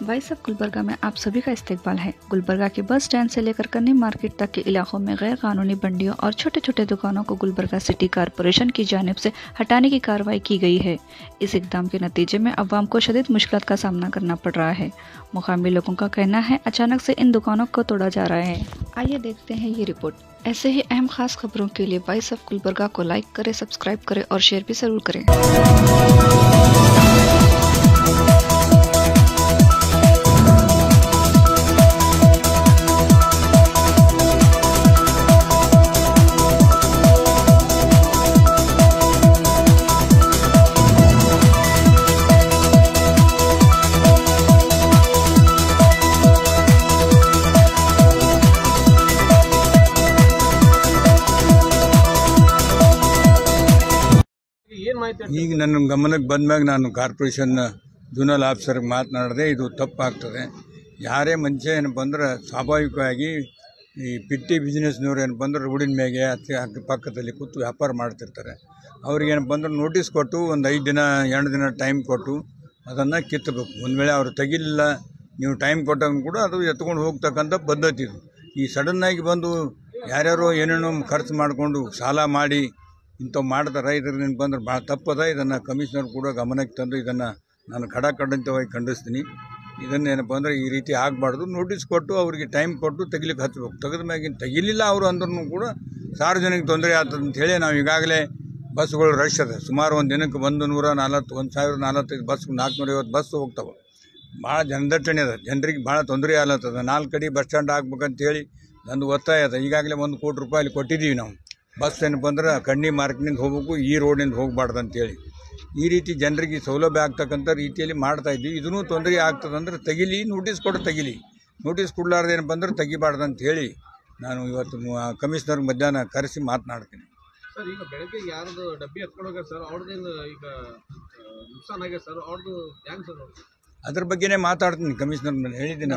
Voice of Gulbarga में आप सभी का इस्तकबाल है। गुलबर्गा के बस स्टैंड से लेकर कन्नी मार्केट तक के इलाकों में गैर कानूनी बंडियों और छोटे छोटे दुकानों को गुलबर्गा सिटी कॉरपोरेशन की जानिब से हटाने की कार्रवाई की गई है। इस इकदाम के नतीजे में अवाम को शदीद मुश्किल का सामना करना पड़ रहा है। मुकामी लोगों का कहना है अचानक से इन दुकानों को तोड़ा जा रहा है। आइए देखते हैं ये रिपोर्ट। ऐसे ही अहम खास खबरों के लिए वॉइस ऑफ गुलबर्गा को लाइक करें, सब्सक्राइब करें और शेयर भी जरूर करें। ಈಗ ನನ್ನ ಗಮನಕ್ಕೆ ಬಂದಾಗ ನಾನು ಕಾರ್ಪೊರೇಷನ್ ಜೂನಲ್ ಆಫೀಸರ್ಗೆ ಮಾತನಾಡಿದೆ. ಇದು ತಪ್ಪಾಗ್ತದೆ. ಯಾರೇ ಮನುಷ್ಯ ಏನಪ್ಪ ಅಂದ್ರೆ ಸ್ವಾಭಾವಿಕವಾಗಿ ಈ ಪಿಟ್ಟಿ ಬಿಸ್ನೆಸ್ನವ್ರು ಏನಪ್ಪ ಅಂದ್ರೆ ರೋಡಿನ ಮೇಲೆ ಪಕ್ಕದಲ್ಲಿ ಕೂತು ವ್ಯಾಪಾರ ಮಾಡ್ತಿರ್ತಾರೆ. ಅವ್ರಿಗೆ ಏನಪ್ಪ ಅಂದ್ರೆ ನೋಟಿಸ್ ಕೊಟ್ಟು ಒಂದು 5 ದಿನ 2 ದಿನ ಟೈಮ್ ಕೊಟ್ಟು ಅದನ್ನು ಕಿತ್ತಬೇಕು. ಒಂದು ವೇಳೆ ಅವರು ತೆಗಿಲಿಲ್ಲ, ನೀವು ಟೈಮ್ ಕೊಟ್ಟಂಗೆ ಕೂಡ ಅದು ಎತ್ಕೊಂಡು ಹೋಗ್ತಕ್ಕಂಥ ಪದ್ಧತಿ ಇದು. ಈ ಸಡನ್ನಾಗಿ ಬಂದು ಯಾರ್ಯಾರೋ ಏನೇನೋ ಖರ್ಚು ಮಾಡಿಕೊಂಡು ಸಾಲ ಮಾಡಿ ಇಂಥವು ಮಾಡ್ತಾರೆ. ಇದ್ರಿಂದ ಏನಪ್ಪ ಅಂದ್ರೆ ಭಾಳ ತಪ್ಪದ. ಇದನ್ನು ಕಮಿಷನರ್ ಕೂಡ ಗಮನಕ್ಕೆ ತಂದು ಇದನ್ನು ನಾನು ಖಡಾಖಂಡಿತವಾಗಿ ಖಂಡಿಸ್ತೀನಿ. ಇದನ್ನೇನಪ್ಪ ಅಂದರೆ ಈ ರೀತಿ ಆಗಬಾರ್ದು. ನೋಟಿಸ್ ಕೊಟ್ಟು ಅವರಿಗೆ ಟೈಮ್ ಕೊಟ್ಟು ತೆಗಿಲಿಕ್ಕೆ ಹಚ್ಚಬೇಕು. ತೆಗೆದ ಮ್ಯಾಗಿನ ತೆಗಿಲಿಲ್ಲ ಅವರು ಅಂದ್ರೂ ಕೂಡ ಸಾರ್ವಜನಿಕ ತೊಂದರೆ ಆಗ್ತದೆ ಅಂಥೇಳಿ ನಾವು ಈಗಾಗಲೇ ಬಸ್ಗಳು ರಶ್ ಅದ. ಸುಮಾರು ಒಂದು ದಿನಕ್ಕೆ 1045 ಬಸ್ 450 ಬಸ್ ಹೋಗ್ತವೆ. ಭಾಳ ಜನದಟ್ಟಣೆ ಅದ. ಜನರಿಗೆ ಭಾಳ ತೊಂದರೆ ಆಗ್ಲತ್ತದ. 4 ಕಡೆ ಬಸ್ ಸ್ಟ್ಯಾಂಡ್ ಆಗ್ಬೇಕಂತೇಳಿ ನಂದು ಒತ್ತಾಯ ಅದ. ಈಗಾಗಲೇ 1 ಕೋಟಿ ರೂಪಾಯಿ ಕೊಟ್ಟಿದ್ದೀವಿ ನಾವು. ಬಸ್ ಏನಪ್ಪ ಅಂದ್ರೆ ಕಣ್ಣಿ ಮಾರ್ಕೆಟ್ನಿಂದ ಹೋಗ್ಬೇಕು, ಈ ರೋಡಿಂದ ಹೋಗಬಾರ್ದು ಅಂತೇಳಿ ಈ ರೀತಿ ಜನರಿಗೆ ಸೌಲಭ್ಯ ಆಗ್ತಕ್ಕಂಥ ರೀತಿಯಲ್ಲಿ ಮಾಡ್ತಾಯಿದ್ವಿ. ಇದೂ ತೊಂದರೆ ಆಗ್ತದಂದ್ರೆ ತೆಗಿಲಿ, ನೋಟಿಸ್ ಕೊಟ್ಟು ತೆಗಿಲಿ. ನೋಟಿಸ್ ಕೊಡಲಾರ್ದು ಏನಪ್ಪ ಅಂದ್ರೆ ತೆಗಿಬಾರ್ದು ಅಂತೇಳಿ ನಾನು ಇವತ್ತು ಕಮಿಷನರ್ ಮಧ್ಯಾಹ್ನ ಕರೆಸಿ ಮಾತನಾಡ್ತೀನಿ. ಸರ್, ಈಗ ಬೆಳಗ್ಗೆ ಯಾರ್ದು ಡಬ್ಬಿ ಎತ್ಕೊಂಡೋಗ್ಯಾರ ಸರ್, ಅವ್ರದ್ದೇನು ಈಗ ನುಕ್ಸಾನ್ ಆಗ್ಯದ ಸರ್, ಅವ್ರದ್ದು ಹ್ಯಾಂಗೆ ಸರ್? ಅದ್ರ ಬಗ್ಗೆನೇ ಮಾತಾಡ್ತೀನಿ. ಕಮಿಷನರ್ ಮೇಲೆ ಹೇಳಿದ್ದೀನಿ.